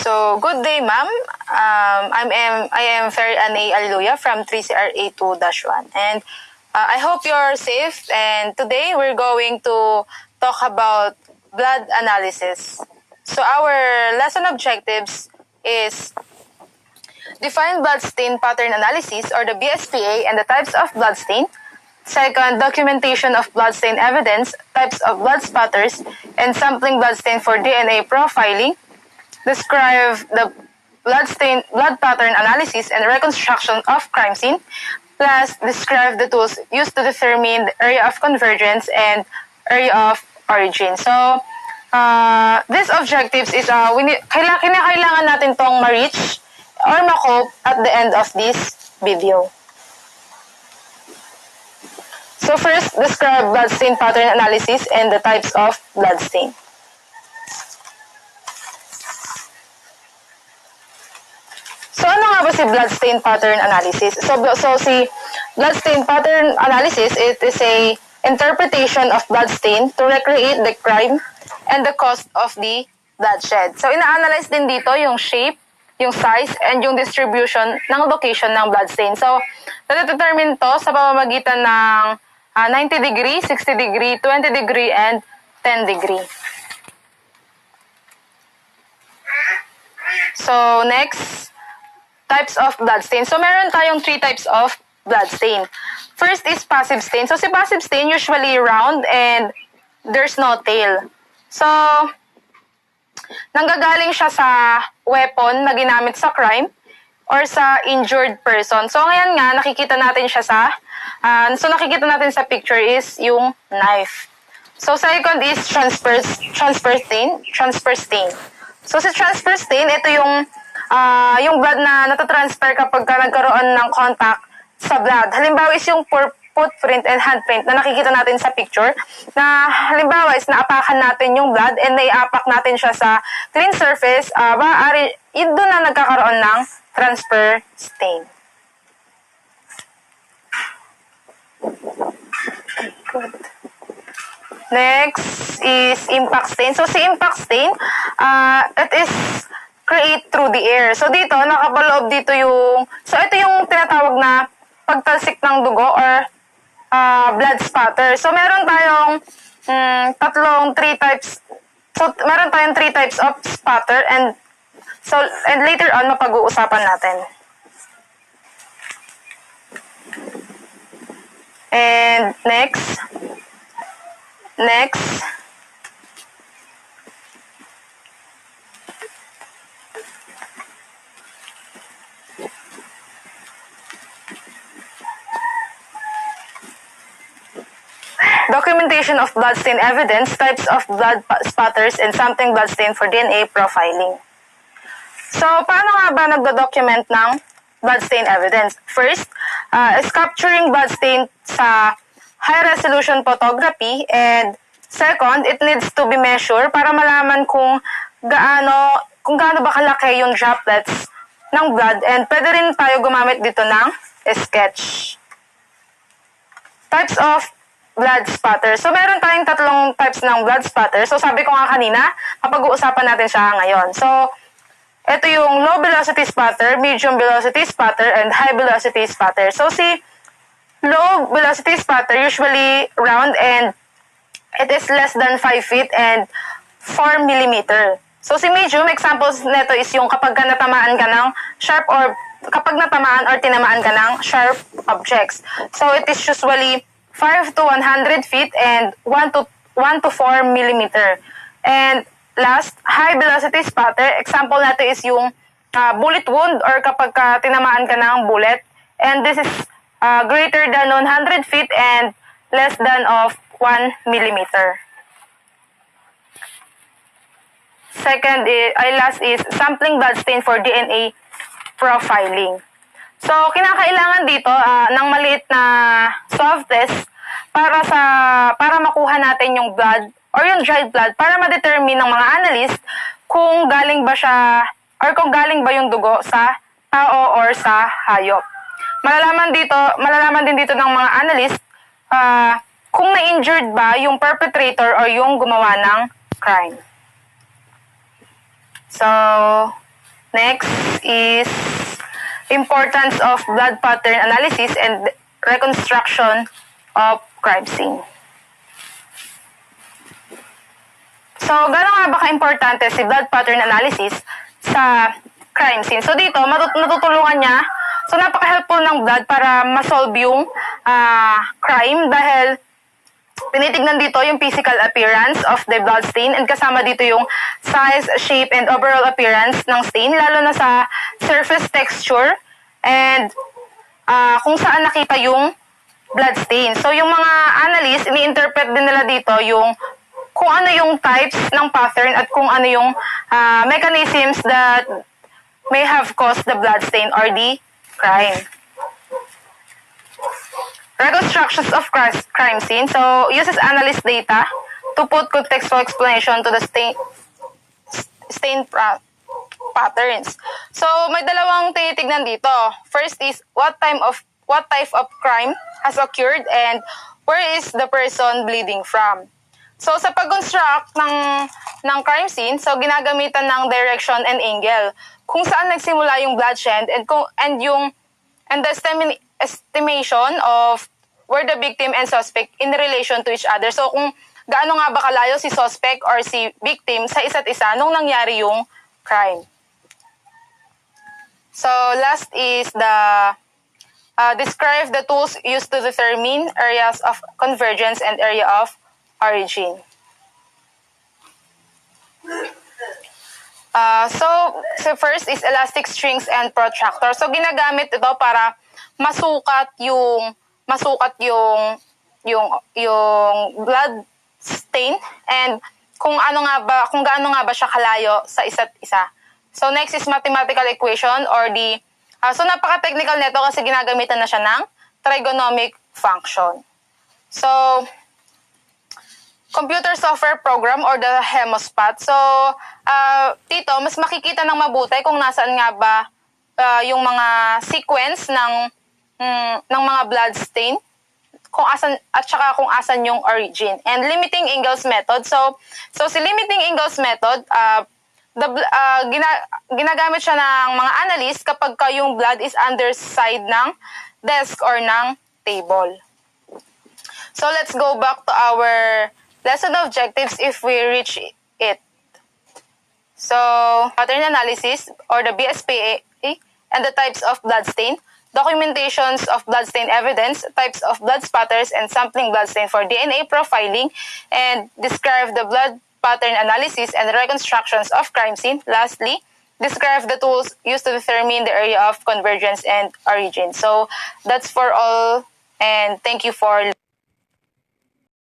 So, good day, ma'am. I am Ferry Anay Aliluya from 3CRA2-1. And I hope you're safe. And today, we're going to talk about blood analysis. So, our lesson objectives is define blood stain pattern analysis, or the BSPA, and the types of blood stain. Second, documentation of blood stain evidence, types of blood spatters, and sampling blood stain for DNA profiling. Describe the blood pattern analysis and reconstruction of crime scene. Last, describe the tools used to determine the area of convergence and area of origin. So, these objectives is kailangan natin tong ma-reach or ma-cope at the end of this video. So first, describe blood stain pattern analysis and the types of blood stain. So ano nga ba si blood stain pattern analysis? So si blood stain pattern analysis, it is a interpretation of blood stain to recreate the crime and the cause of the bloodshed. So ina-analyze din dito yung shape, yung size, and yung distribution ng location ng blood stain. So nade-determine to sa pamamagitan ng 90 degree, 60 degree, 20 degree, and 10 degree. So next, types of blood stain. So meron tayong 3 types of blood stain. First is passive stain. So si passive stain usually round and there's no tail. So nanggagaling siya sa weapon na ginamit sa crime or sa injured person. So ngayon nga nakikita natin siya sa nakikita natin sa picture is yung knife. So second is transfer stain. So si transfer stain, ito yung blood na natatransfer kapag nagkaroon ng contact sa blood. Halimbawa is yung footprint and handprint na nakikita natin sa picture, na halimbawa is naapakan natin yung blood and naiapak natin siya sa clean surface, doon na nagkakaroon ng transfer stain. Next is impact stain. So si impact stain, it is create through the air. So dito, nakapaloob dito so ito yung tinatawag na pagtalsik ng dugo or blood spatter. So meron tayong 3 types. So meron tayong 3 types of spatter, and later on mapag-uusapan natin. And next, documentation of blood stain evidence, types of blood spatters, and sampling blood stain for DNA profiling. So, paano nga ba nagdo-document ng blood stain evidence? First, is capturing blood stain sa high-resolution photography, and second, it needs to be measured para malaman kung gaano ba kalaki yung droplets ng blood, and pwede rin tayo gumamit dito ng sketch. Types of blood spatter. So, meron tayong 3 types ng blood spatter. So, sabi ko nga kanina, kapag-uusapan natin siya ngayon. So, ito yung low velocity spatter, medium velocity spatter, and high velocity spatter. So, si low velocity spatter usually round and it is less than 5 feet and 4 millimeter. So, si medium, examples nito is yung kapag natamaan ka ng sharp or kapag natamaan or tinamaan ka ng sharp objects. So, it is usually 5 to 100 feet and 1 to 4 millimeter. And last, high velocity spatter. Example nato is yung bullet wound or kapag tinamaan ka ng bullet. And this is greater than 100 feet and less than of 1 millimeter. Second, last is sampling blood stain for DNA profiling. So, kinakailangan dito ng maliit na swab test para makuha natin yung blood or yung dried blood para ma-determine ng mga analyst kung galing ba siya or kung galing ba yung dugo sa tao or sa hayop. Malalaman din dito ng mga analyst kung na-injured ba yung perpetrator or yung gumawa ng crime. So, Next is importance of blood pattern analysis and reconstruction of crime scene. So, gano'n nga ba ka-importante si blood pattern analysis sa crime scene? So, dito, natutulungan niya. So, napaka-helpful ng blood para ma-solve yung crime dahil tinitignan dito yung physical appearance of the blood stain and kasama dito yung size, shape, and overall appearance ng stain, lalo na sa surface texture and kung saan nakita yung blood stain. So, yung mga analysts, ini-interpret din nila dito yung kung ano yung types ng pattern at kung ano yung mechanisms that may have caused the blood stain or the crime. Reconstructions of crime scene. So, uses analyst data to put contextual explanation to the stain patterns. So, may dalawang tinitignan dito. First is what type of crime has occurred and where is the person bleeding from. So, sa pag-construct ng crime scene, so ginagamitan ng direction and angle. Kung saan nagsimula yung bloodshed and the estimation of where the victim and suspect in relation to each other. So, kung gaano nga ba kalayo si suspect or si victim sa isa't isa nung nangyari yung crime. So, last is describe the tools used to determine areas of convergence and area of origin. So first is elastic strings and protractor. So ginagamit ito para masukat yung blood stain and kung gaano nga ba siya kalayo sa isa't isa. So next is mathematical equation or so napaka-technical nito kasi ginagamitan na siya ng trigonomic function. So computer software program or the hemospat. So, dito, mas makikita ng mabuti kung nasaan nga ba yung mga sequence ng mga blood stain at saka kung asan yung origin. And limiting Ingalls method. So si limiting Ingalls method, ginagamit siya ng mga analyst kapag yung blood is underside ng desk or ng table. So, let's go back to our lesson objectives if we reach it. So, pattern analysis or the BSPA and the types of blood stain, documentations of blood stain evidence, types of blood spatters and sampling blood stain for DNA profiling, and describe the blood pattern analysis and reconstructions of crime scene. Lastly, describe the tools used to determine the area of convergence and origin. So, that's for all and thank you for